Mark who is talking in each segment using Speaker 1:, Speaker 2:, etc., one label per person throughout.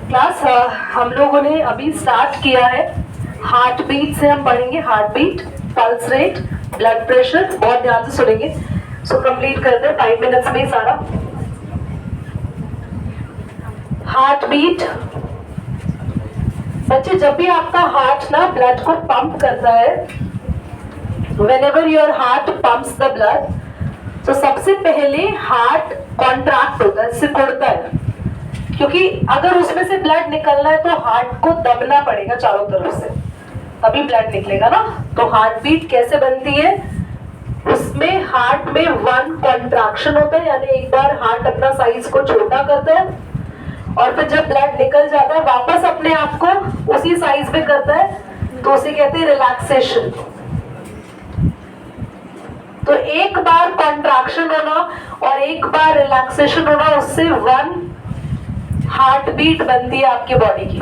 Speaker 1: Class हम लोगों ने अभी स्टार्ट किया है। हार्ट बीट से हम पढ़ेंगे, heartbeat, pulse rate, blood pressure, बहुत ध्यान से सुनेंगे। सो कंप्लीट करते हैं 5 मिनट्स में सारा। हार्ट बीट, बच्चे जब भी आपका हार्ट ना ब्लड को पंप करता है, whenever your heart pumps the blood, तो सबसे पहले हार्ट कॉन्ट्रैक्ट होता है, सिकुड़ता है, क्योंकि अगर उसमें से ब्लड निकलना है तो हार्ट को दबना पड़ेगा चारों तरफ से, तभी ब्लड निकलेगा ना। तो हार्ट बीट कैसे बनती है, उसमें हार्ट में 1 कॉन्ट्रैक्शन होता है, यानी एक बार हार्ट अपना साइज को छोटा करता है और फिर जब ब्लड निकल जाता है वापस अपने आप को उसी साइज में करता है, तो उसे कहते हैं रिलैक्सेशन। तो एक बार कॉन्ट्रैक्शन होना और एक बार रिलैक्सेशन होना, उससे 1 हार्ट बीट बनती है आपके बॉडी की।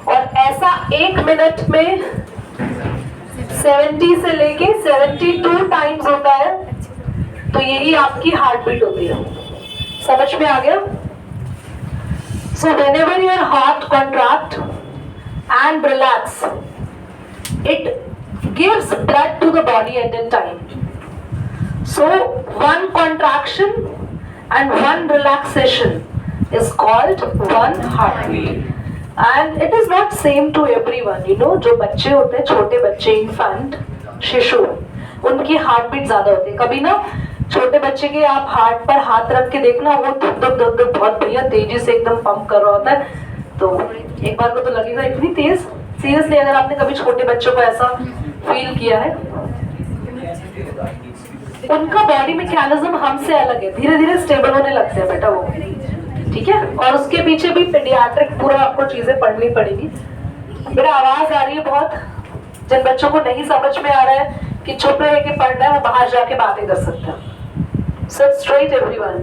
Speaker 1: और ऐसा 1 मिनट में 70 से लेके 72 टाइम्स होता है, तो यही आपकी हार्ट बीट होती है। समझ में आ गया? So whenever your heart contract and relax, it gives blood to the body at that time. So 1 contraction and 1 relaxation is called 1 heartbeat. And it is not same to everyone. You know, जो बच्चे होते हैं, छोटे बच्चे, infant, शिशु, उनकी heart beat ज्यादा होती है। कभी ना छोटे बच्चे के आप हार्ट पर हाथ रख के देखना, वो धुक धुक धुक धुक बहुत बढ़िया तेजी से एकदम पंप कर रहा होता है, तो एक बार को तो लगेगा इतनी तेज। सीरियसली अगर आपने कभी छोटे बच्चों को ऐसा फील किया है, उनका बॉडी मैकेनिज्म हमसे अलग है, धीरे धीरे स्टेबल होने लगते हैं बेटा वो, ठीक है। और उसके पीछे भी पीडियाट्रिक पूरा आपको चीजें पढ़नी पड़ेगी। मेरा आवाज आ रही है बहुत, जिन बच्चों को नहीं समझ में आ रहा है कि चुप रह के पढ़ना है, वो बाहर जाके बातें कर सकते हैं। Sit straight everyone.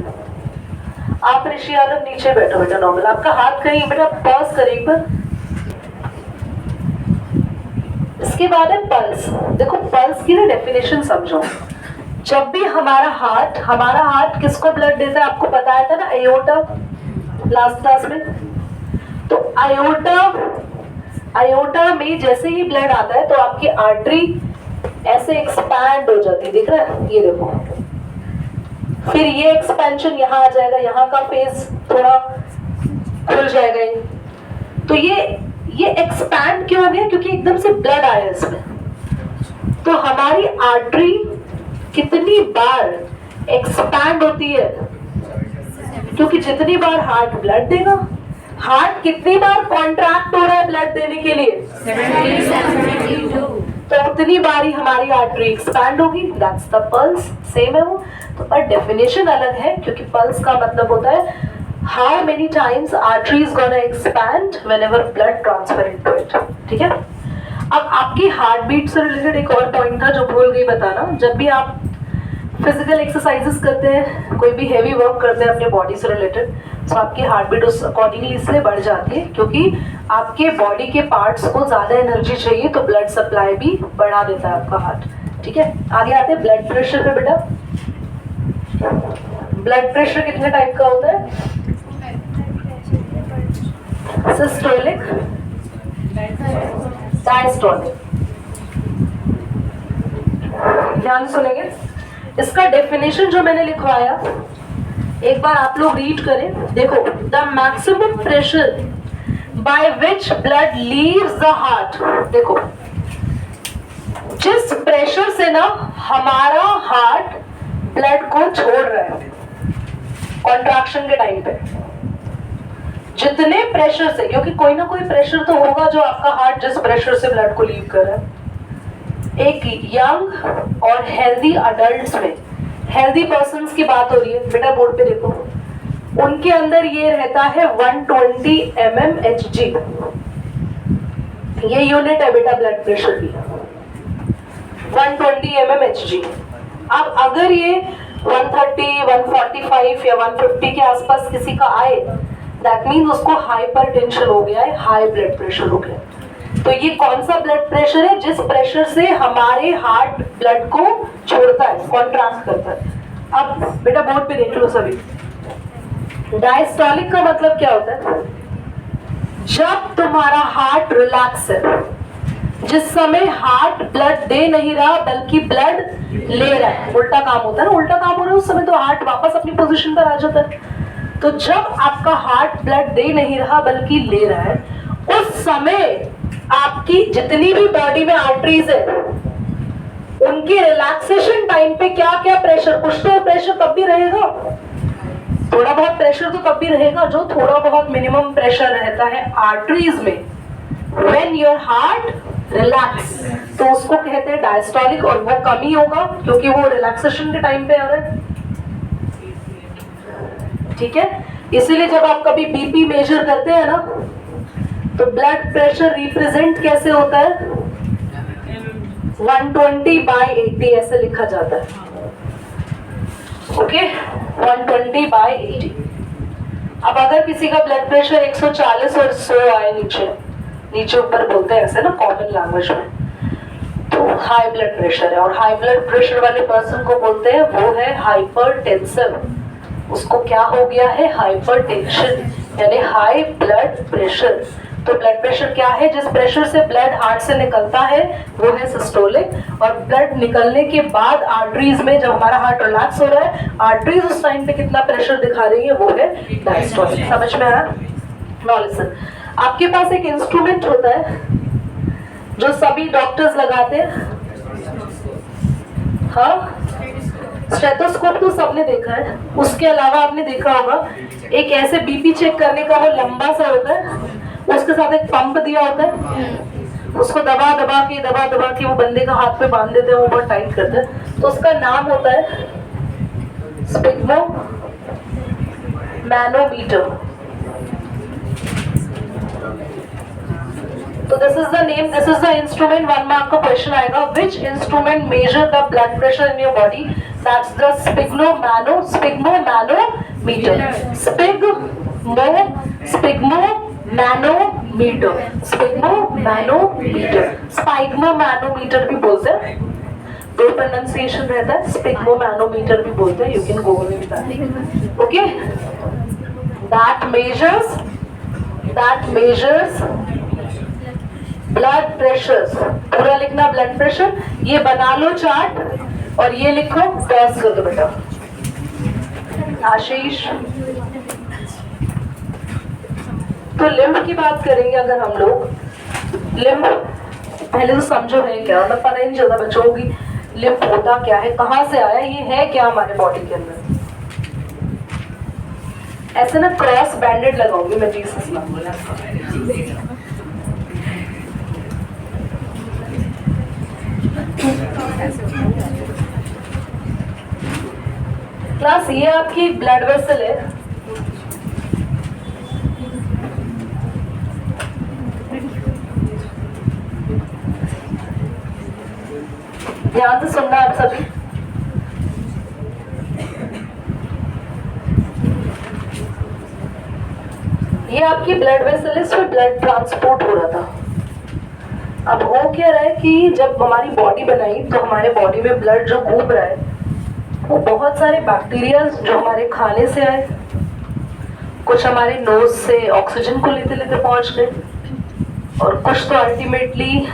Speaker 1: आप ऋषि यादव नीचे बैठो बेटा, नॉर्मल। आपका हाथ कहीं बेटा पॉज करें एक बार। इसके बाद है पल्स। देखो पल्स की ना डेफिनेशन समझो। जब भी हमारा हार्ट किसको ब्लड देता है, आपको बताया था ना, आयोटा लास्ट क्लास में। तो आयोटा में जैसे ही ब्लड आता है तो आपकी आर्टरी ऐसे एक्सपैंड हो जाती है, दिख रहा है, ये देखो। फिर ये एक्सपेंशन यहाँ आ जाएगा, यहाँ का फेस थोड़ा खुल जाएगा ये। तो ये एक्सपैंड क्यों हो गया, क्योंकि एकदम से ब्लड आया इसमें। तो हमारी आर्टरी कितनी बार एक्सपैंड होती है, क्योंकि जितनी बार हार्ट ब्लड देगा। हार्ट कितनी बार कॉन्ट्रैक्ट हो रहा है ब्लड देने के लिए, 72। तो उतनी बार ही हमारी आर्टरी एक्सपैंड होगी, दैट्स द पल्स। सेम है वो, तो पर डेफिनेशन अलग है, क्योंकि पल्स का मतलब होता है how many times artery is gonna expand whenever blood transfer into it, ठीक है। अब आपकी हार्ट बीट से रिलेटेड एक और पॉइंट था जो भूल गई बताना। जब भी आप फिजिकल एक्सरसाइजेस करते हैं, कोई भी हैवी वर्क करते हैं अपने बॉडी से रिलेटेड, तो आपकी हार्ट बीट उस अकॉर्डिंगली इसलिए बढ़ जाती है, क्योंकि आपके बॉडी के पार्ट्स को ज्यादा एनर्जी चाहिए, तो ब्लड सप्लाई भी बढ़ा देता है आपका हार्ट, ठीक है। आगे आते हैं ब्लड प्रेशर पे बेटा। ब्लड प्रेशर कितने टाइप का होता है, सिस्टोलिक, डायस्टोलिक। ध्यान सुनेंगे, इसका डेफिनेशन जो मैंने लिखवाया एक बार आप लोग रीड करें। देखो, the maximum pressure by which blood leaves the heart. देखो, जिस प्रेशर से ना हमारा हार्ट ब्लड को छोड़ रहा है कॉन्ट्रैक्शन के टाइम पे, जितने प्रेशर से, क्योंकि कोई ना कोई प्रेशर तो होगा जो आपका हार्ट जिस प्रेशर से ब्लड को लीव कर रहा है। एक यंग और हेल्दी अडल्ट्स में, हेल्दी पर्सन्स की बात हो रही है बेटा, बोर्ड पे देखो, उनके अंदर ये रहता है 120 mmHg, ये यूनिट है बेटा ब्लड प्रेशर की, 120 mmHg। अब अगर ये 130, 145 या 150 के आसपास किसी का आए, दैट मीन्स उसको हाइपरटेंशन हो गया है, हाई ब्लड प्रेशर हो गया। तो ये कौन सा ब्लड प्रेशर है, जिस प्रेशर से हमारे हार्ट ब्लड को छोड़ता है, कॉन्ट्रैक्ट करता है। अब बेटा बोर्ड पे देख लो सभी, डायस्टोलिक का मतलब क्या होता है? जब तुम्हारा हार्ट रिलैक्स है, जिस समय हार्ट ब्लड दे नहीं रहा बल्कि ब्लड ले रहा है, उल्टा काम होता है ना, उल्टा काम हो रहा है उस समय तो हार्ट वापस अपनी पोजीशन पर आ जाता है। तो जब आपका हार्ट ब्लड दे नहीं रहा बल्कि ले रहा है, उस समय आपकी जितनी भी बॉडी में आर्टरीज है उनके रिलैक्सेशन टाइम पे क्या क्या प्रेशर, कुछ तो प्रेशर तब भी रहेगा, थोड़ा बहुत प्रेशर तो तब भी रहेगा, जो थोड़ा बहुत मिनिमम प्रेशर रहता है आर्टरीज में व्हेन योर हार्ट रिलैक्स, तो उसको कहते हैं डायस्टोलिक, और वो कमी होगा क्योंकि वो रिलैक्सेशन के टाइम पे आ रहा है। ठीक है, इसीलिए जब आप कभी बीपी मेजर करते हैं ना तो ब्लड प्रेशर रिप्रेजेंट कैसे होता है? 120/80 ऐसे लिखा जाता है। ओके, 120/80। अब अगर किसी का ब्लड प्रेशर 140 और 100 आए, नीचे ऊपर बोलते हैं ऐसे ना कॉमन लैंग्वेज में, तो हाई ब्लड प्रेशर है, और हाई ब्लड प्रेशर वाले पर्सन को बोलते हैं वो है हाइपरटेंसिव। उसको क्या हो गया है? हाइपरटेंशन, यानी हाई ब्लड प्रेशर। तो ब्लड प्रेशर क्या है? जिस प्रेशर से ब्लड हार्ट से निकलता है वो है सिस्टोलिक, और ब्लड निकलने के बाद आर्टरीज में जब हमारा हार्ट रिलैक्स हो रहा है, आर्टरीज उस टाइम पे कितना प्रेशर दिखा रही है, वो है डायस्टोलिक। समझ में आया? नाउ लिसन, आपके पास एक इंस्ट्रूमेंट होता है जो सभी डॉक्टर्स लगाते हैं, हाँ, स्टेथोस्कोप तो सबने देखा है। उसके अलावा आपने देखा होगा एक ऐसे बीपी चेक करने का वो लंबा सा होता है, उसके साथ एक पंप दिया होता है, उसको दबा दबा के वो बंदे का हाथ पे बांध देते हैं, वो बहुत टाइट करते हैं, तो उसका नाम होता है स्पिग्मो मैनोमीटर। तो this is the name, this is the instrument. 1 mark का क्वेश्चन आएगा, which instrument measure the blood pressure in your body? That's the sphygmomanometer. Sphygmomanometer, sphygmomanometer भी बोलते हैं, दो प्रोनाउंसिएशन रहता है, स्पिग्मो मैनोमीटर भी बोलते हैं, you can go with that. Okay, that measures blood pressure. पूरा लिखना ब्लड प्रेशर, ये बना लो चार्ट और ये लिखो, पॉज कर दो बेटा। आशीष, तो लिम्फ की बात करेंगे अगर हम लोग। लिम्फ पहले तो समझो है क्या, मतलब पता ही नहीं चलता बच्चों की लिम्फ होता क्या है, कहाँ से आया, ये है क्या हमारे बॉडी के अंदर। ऐसे ना क्रॉस बैंडेड लगाऊंगी मैं जीसस नाम। क्लास, ये आपकी ब्लड वेसल है, ध्यान से सुनना आप सभी। ये आपकी ब्लड वेसल है, इसमें ब्लड ट्रांसपोर्ट हो रहा था। अब हो क्या रहा है कि जब हमारी बॉडी बनाई तो हमारे बॉडी में ब्लड जो घूम रहा है वो बहुत सारे बैक्टीरिया जो हमारे खाने से आए, कुछ हमारे नोज से ऑक्सीजन को लेते लेते पहुंच गए, और कुछ तो अल्टीमेटली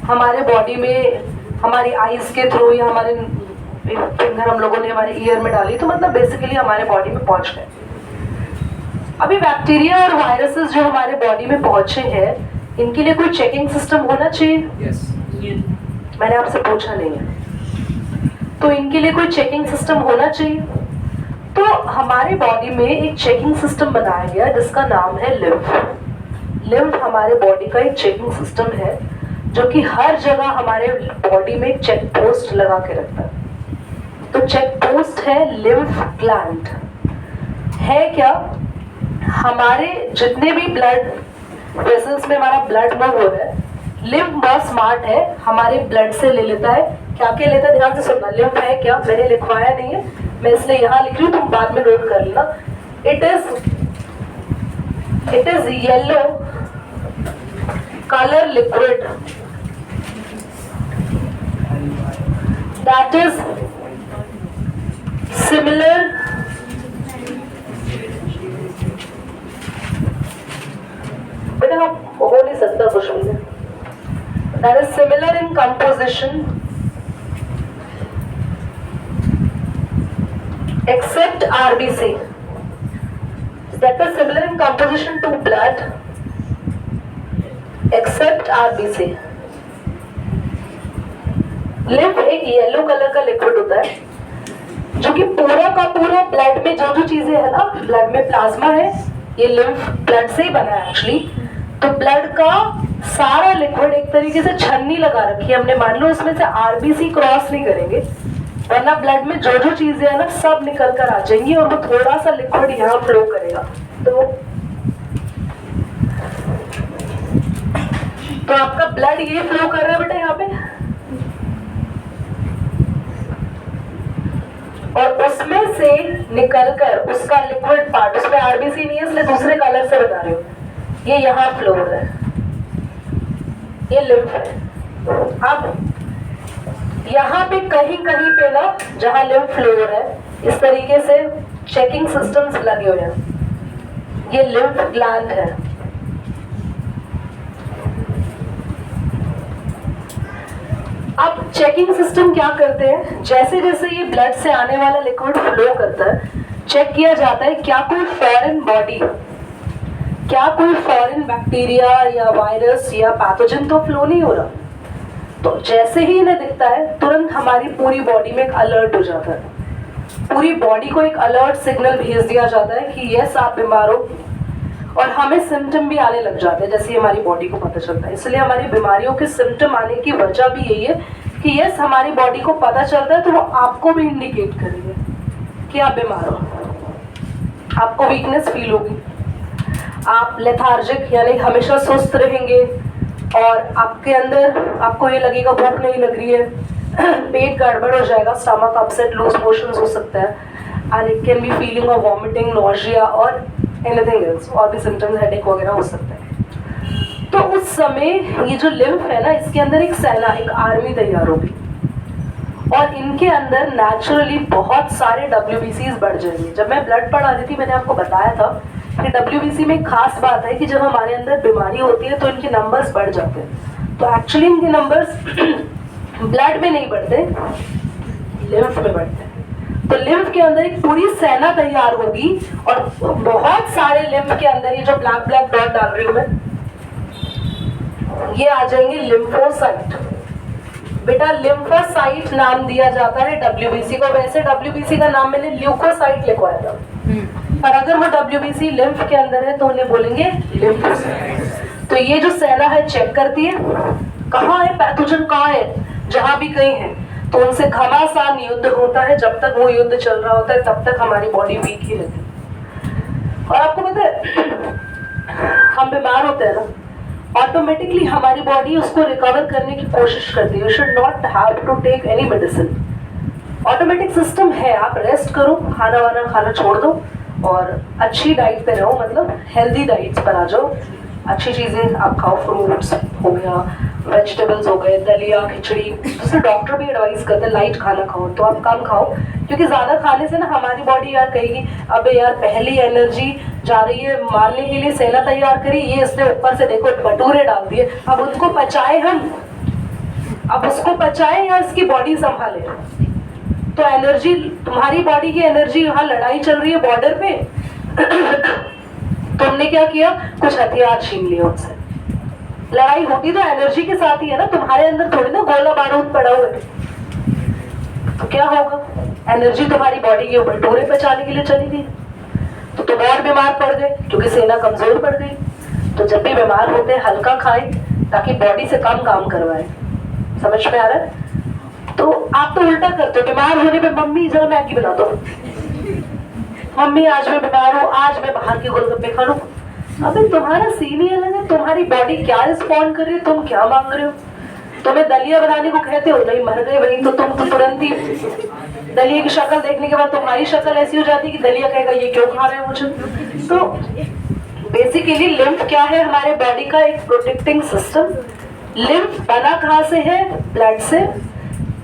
Speaker 1: हमारे बॉडी में हमारी आईज के थ्रू या हमारे फिंगर हम लोगों ने हमारे ईयर में डाली, तो मतलब बेसिकली हमारे बॉडी में पहुंच गए। अभी बैक्टीरिया और वायरसेस जो हमारे बॉडी में पहुंचे हैं, इनके लिए कोई चेकिंग सिस्टम होना चाहिए। मैंने आपसे पूछा नहीं है, तो इनके लिए कोई चेकिंग सिस्टम होना चाहिए। तो हमारे बॉडी में एक चेकिंग सिस्टम बनाया गया जिसका नाम है लिम्फ। लिम्फ हमारे बॉडी का एक चेकिंग सिस्टम है जो कि हर जगह हमारे बॉडी में एक चेक पोस्ट लगा के रखता है। तो चेक पोस्ट है लिम्फ ग्लैंड। है क्या? हमारे जितने भी ब्लड वेसल्स में हमारा ब्लड मूव हो रहा है, लिम्फ बहुत स्मार्ट है, हमारे ब्लड से ले लेता है। क्या क्या लेता है, ध्यान से सुनना। लिम्फ है क्या, मैंने लिखवाया नहीं है, मैं इसलिए यहाँ लिख रही हूँ, तुम बाद में नोट कर लेना। It is yellow color liquid that is similar that is similar in composition except RBC, that is similar in composition to blood except RBC. Lymph एक येलो कलर का लिक्विड होता है जो कि पूरा का पूरा ब्लड में जो जो चीजें है ना, ब्लड में प्लाज्मा है, ये लिम्फ ब्लड से ही बना है एक्चुअली। तो ब्लड का सारा लिक्विड एक तरीके से छन्नी लगा रखी है हमने, मान लो उसमें से आरबीसी क्रॉस नहीं करेंगे, वरना ब्लड में जो जो चीजें है ना सब निकल कर आ जाएंगी और वो थोड़ा सा लिक्विड यहाँ फ्लो करेगा। तो आपका ब्लड ये फ्लो कर रहा है बेटा यहाँ पे, और उसमें से निकलकर उसका लिक्विड पार्ट, उसमें आरबीसी नहीं है इसलिए दूसरे कलर से बता रही हूँ, ये यहाँ फ्लो हो रहा है, ये लिम्फ है। अब यहाँ पे कहीं कहीं पे ना जहाँ लिम्फ फ्लो हो रहा है इस तरीके से चेकिंग सिस्टम्स लगे हुए हैं, ये लिम्फ ग्लैंड है। अब चेकिंग सिस्टम क्या करते हैं, जैसे जैसे ये ब्लड से आने वाला लिक्विड फ्लो करता है, चेक किया जाता है क्या कोई फॉरेन बॉडी, क्या कोई फॉरेन बैक्टीरिया या वायरस या पैथोजन तो फ्लो नहीं हो रहा। तो जैसे ही इन्हें दिखता है तुरंत हमारी पूरी बॉडी में एक अलर्ट हो जाता है, पूरी बॉडी को एक अलर्ट सिग्नल भेज दिया जाता है कि यस आप बीमार हो, और हमें सिम्टम भी आने लग जाते हैं जैसे हमारी बॉडी को पता चलता है। इसलिए हमारी बीमारियों के सिम्टम आने की वजह भी यही है कि यस हमारी बॉडी को पता चलता है तो वो आपको भी इंडिकेट करेंगे कि आप बीमार हो, आपको वीकनेस फील होगी, आप लेथार्जिक यानी हमेशा सुस्त रहेंगे, और आपके अंदर आपको ये लगेगा भूख नहीं लग रही है, पेट गड़बड़ हो जाएगा, स्टमक अपसेट, लूज मोशंस हो सकता है, and it can be feeling of vomiting, nausea और एनीथिंग एल्स, और भी सिम्टम्स हेडेक वगैरह हो सकता है। तो उस समय ये जो लिम्फ है ना, इसके अंदर एक सेना, एक आर्मी तैयार होगी, और इनके अंदर नेचुरली बहुत सारे WBCs बढ़ जाएंगे। जब मैं ब्लड पढ़ा रही थी मैंने आपको बताया था कि WBC में खास बात है कि जब हमारे अंदर बीमारी होती है तो इनके नंबर्स बढ़ जाते हैं। तो एक्चुअली इनके नंबर्स ब्लड में नहीं बढ़ते, लिम्फ में बढ़ते हैं। तो लिम्फ के अंदर एक पूरी सेना तैयार होगी, और बहुत सारे लिम्फ के अंदर ये जो ब्लैक ब्लैक डॉट डाल रही हूँ मैं, ये आ जाएंगे लिम्फोसाइट। बेटा लिम्फोसाइट नाम दिया जाता है WBC को, वैसे WBC का नाम मैंने ल्यूकोसाइट लिखवाया था, पर अगर वो WBC लिम्फ के अंदर है तो उन्हें बोलेंगे लिम्फोसाइट। तो ये जो सेना है चेक करती है कहाँ है पैथोजन, कहाँ है, जहां भी कहीं है तो उनसे घमासान युद्ध होता है। जब तक वो युद्ध चल रहा होता है तब तक हमारी बॉडी वीक ही रहती है। और आपको पता है हम बीमार होते हैं ना, ऑटोमेटिकली हमारी बॉडी उसको रिकवर करने की कोशिश करती है। You should not have to take any medicine, automatic system है। आप रेस्ट करो, खाना वाना खाना छोड़ दो और अच्छी डाइट पे रहो, मतलब हेल्दी डाइट्स पर आ जाओ, अच्छी चीज़ें आप खाओ, फ्रूट्स हो गया, वेजिटेबल्स हो गए, दलिया खिचड़ी। जैसे डॉक्टर भी एडवाइस करते हैं लाइट खाना खाओ, तो आप कम खाओ, क्योंकि ज़्यादा खाने से ना हमारी बॉडी यार कहेगी अबे यार पहली एनर्जी जा रही है, मारने के लिए सेना तैयार करी, ये इसने ऊपर से देखो भटूरे डाल दिए, अब उनको पचाए हम, अब उसको पचाए या इसकी बॉडी संभाले। तो एनर्जी, तुम्हारी बॉडी की एनर्जी, यहाँ लड़ाई चल रही है बॉर्डर पे तुमने क्या किया, कुछ हथियार छीन लिए उनसे। लड़ाई होती तो एनर्जी के साथ ही है ना, तुम्हारे अंदर थोड़ी ना गोला बारूद पड़ा हुआ है। तो क्या होगा, एनर्जी तुम्हारी बॉडी के ऊपर भटूरे पचाने के लिए चली गई, तो तुम और बीमार पड़ गए क्योंकि सेना कमजोर पड़ गई। तो जब भी बीमार होते हैं हल्का खाएं ताकि बॉडी से कम काम करवाए। समझ में आ रहा है? तो आप तो उल्टा करते हो, बीमार होने पे मम्मी जरा मैगी बना दो, मम्मी आज मैं बीमार हूँ, आज मैं बाहर के गोलगप्पे खा लूं। अबे तुम्हारा सीन ही अलग है, तुम्हारी बॉडी क्या रिस्पॉन्ड कर रही है, तुम क्या मांग रहे हो। तुम्हें दलिया बनाने को कहते हो, नहीं मर गए भाई, तो तुम तो तुरंत ही दलिया की शक्ल देखने के बाद तुम्हारी शक्ल ऐसी हो जाती है कि दलिया कहेगा ये क्यों खा रहे हो मुझे। तो बेसिकली लिम्फ क्या है, हमारे बॉडी का एक प्रोटेक्टिंग सिस्टम। लिम्फ बना कहाँ से है, ब्लड से।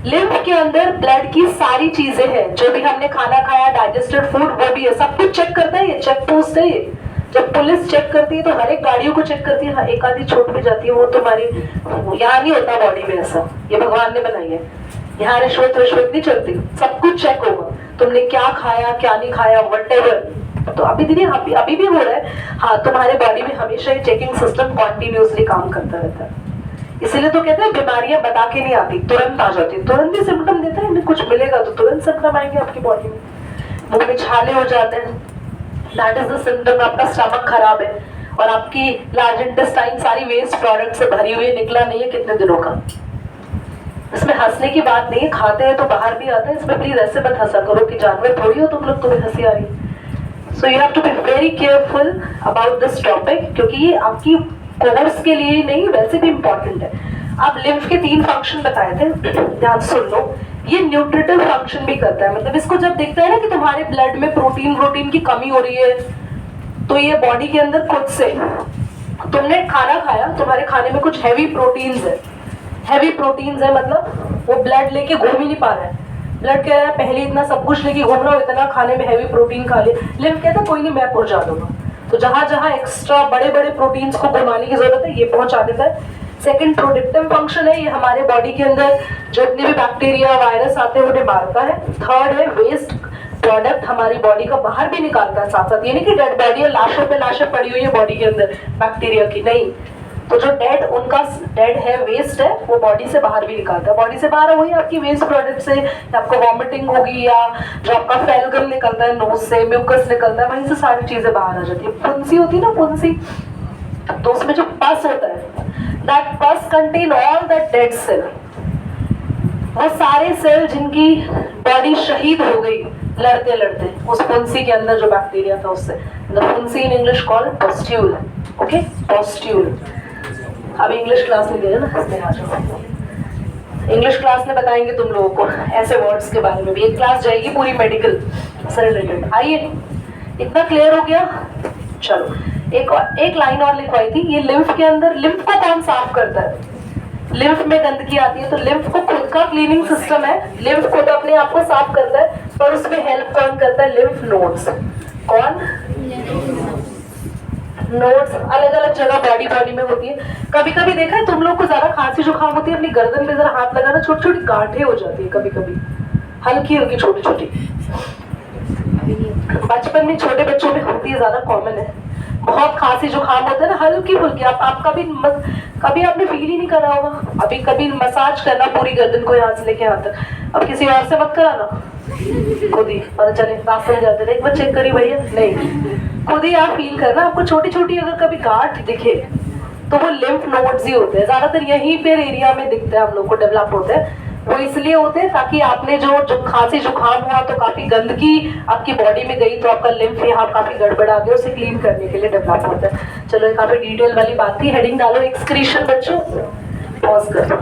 Speaker 1: लिम्फ के अंदर ब्लड की सारी चीजें हैं, जो भी हमने खाना खाया, डाइजेस्टेड फूड, वो भी है, सब कुछ चेक करता है, ये चेक पोस्ट है ये। जब पुलिस चेक करती है तो हर एक गाड़ियों को चेक करती है, हाँ एक आधी छूट भी जाती है, वो तुम्हारी यहाँ नहीं होता बॉडी में ऐसा, ये भगवान ने बनाई है। यहाँ रिश्वत नहीं चलती, सब कुछ चेक होगा, तुमने क्या खाया क्या नहीं खाया व्हाटएवर। तो अभी दीदी अभी भी हो रहा है, हाँ तुम्हारे बॉडी में हमेशा ये चेकिंग सिस्टम कॉन्टिन्यूसली काम करता रहता है। इसीलिए तो कहते हैं बीमारियां बता के नहीं आती, तुरंत आ जाती, तुरंत ही सिम्टम देता है, कुछ मिलेगा तो तुरंत सिम्टम आएंगे आपकी बॉडी में। मुंह में छाले हो जाते हैं, दैट इज द सिम्टम, आपका स्टमक खराब है और आपकी लार्ज इंटेस्टाइन सारी वेस्ट प्रोडक्ट से भरी हुई, निकला नहीं है कितने दिनों का। इसमें हंसने की बात नहीं है, खाते हैं तो बाहर भी आता है, इसमें प्लीज ऐसे मत हंसा करो कि जानवर थोड़ी हो तुम लोग, तुम्हें हंसी आ रही है। So you have to be very careful about this topic, क्योंकि ये आपकी कोर्स के लिए ही नहीं वैसे भी इंपॉर्टेंट है। आप लिम्फ के 3 फंक्शन बताए थे, ध्यान सुन लो। ये न्यूट्रिटिव फंक्शन भी करता है, मतलब इसको जब दिखता है ना कि तुम्हारे ब्लड में प्रोटीन की कमी हो रही है, तो ये बॉडी के अंदर खुद से, तुमने खाना खाया, तुम्हारे खाने में कुछ हैवी प्रोटीन्स है, मतलब वो ब्लड लेके घूम ही नहीं पा रहा है। ब्लड कह रहा है पहले इतना सब कुछ लेके घूम रहा हूँ, इतना खाने में हैवी प्रोटीन खा लिया, लिम्फ कहता है कोई नहीं मैं पहुंचा दूंगा। तो जहां जहां एक्स्ट्रा बड़े बड़े प्रोटीन्स को घुमाने की जरूरत है, ये पहुंचा देता है। सेकंड प्रोडक्टिव फंक्शन है, ये हमारे बॉडी के अंदर जितने भी बैक्टीरिया वायरस आते हैं उन्हें मारता है। थर्ड है वेस्ट प्रोडक्ट हमारी बॉडी का बाहर भी निकालता है साथ साथ, ये नहीं कि डेड बॉडी और लाशों पे लाशें पड़ी हुई है बॉडी के अंदर बैक्टीरिया की, नहीं। तो जो डेड है वेस्ट है, वो बॉडी से बाहर भी निकालता है। बॉडी से बाहर वही आपकी वेस्ट प्रोडक्ट से आपको वॉमिटिंग होगी, या जो आपका फेलगम निकलता है नोज से, म्यूकस निकलता है, वहीं से सारी चीजें बाहर आ जाती है। फुंसी होती है ना, फुंसी, तो उसमें जो पस होता है, that pus contain all that dead cell, वो सारे सेल जिनकी बॉडी शहीद हो गई लड़ते लड़ते उस फुंसी के अंदर जो बैक्टीरिया था उससे। द फुंसी इन इंग्लिश कॉल्ड पॉस्ट्यूल, ओके, पॉस्ट्यूल। अभी इंग्लिश क्लास में दे रहे ना, इसमें आ जाओ। इंग्लिश क्लास में बताएंगे तुम लोगों को ऐसे वर्ड्स के बारे में भी, एक क्लास जाएगी पूरी मेडिकल से रिलेटेड। आइए, इतना क्लियर हो गया? चलो एक लाइन और लिखवाई थी, ये लिम्फ के अंदर, लिम्फ को कौन साफ करता है? लिम्फ में गंदगी आती है तो लिम्फ को खुद का क्लीनिंग सिस्टम है, लिम्फ खुद अपने आप को साफ करता है, पर उसमें हेल्प कौन करता है? Lymph nodes. कौन? नोड्स अलग अलग जगह बॉडी में होती है। कभी कभी देखा है तुम लोग को ज्यादा खांसी जुकाम होती है, अपनी गर्दन पे जरा हाथ लगाना, छोटी छोटी गांठें हो जाती है कभी कभी, हल्की हल्की छोटी छोटी। बचपन में छोटे बच्चों में होती है, ज्यादा कॉमन है। बहुत खांसी जुकाम होता है ना, हल्की फुल्की, आप कभी आपने फील ही नहीं करा होगा। अभी कभी मसाज करना पूरी गर्दन को यहाँ से लेके यहाँ तक, अब किसी और से मत कराना, खुद ही पता चले रास्ते में जाते रहे, एक बार चेक करिए भैया, नहीं खुद ही आप फील करना। आपको छोटी छोटी अगर कभी गांठ दिखे तो वो लिम्फ नोड्स ही होते हैं, ज्यादातर यहीं पे एरिया में दिखते हैं हम लोग को, डेवलप होते हैं। वो इसलिए होते हैं ताकि आपने जो खांसी जुकाम हुआ तो काफी गंदगी आपकी बॉडी में गई, तो आपका लिम्फ यहाँ काफी गड़बड़ आ गया, उसे क्लीन करने के लिए डेवलप होता है। चलो ये काफी डिटेल वाली बात थी। हेडिंग डालो एक्सक्रीशन बच्चों, पॉज करो।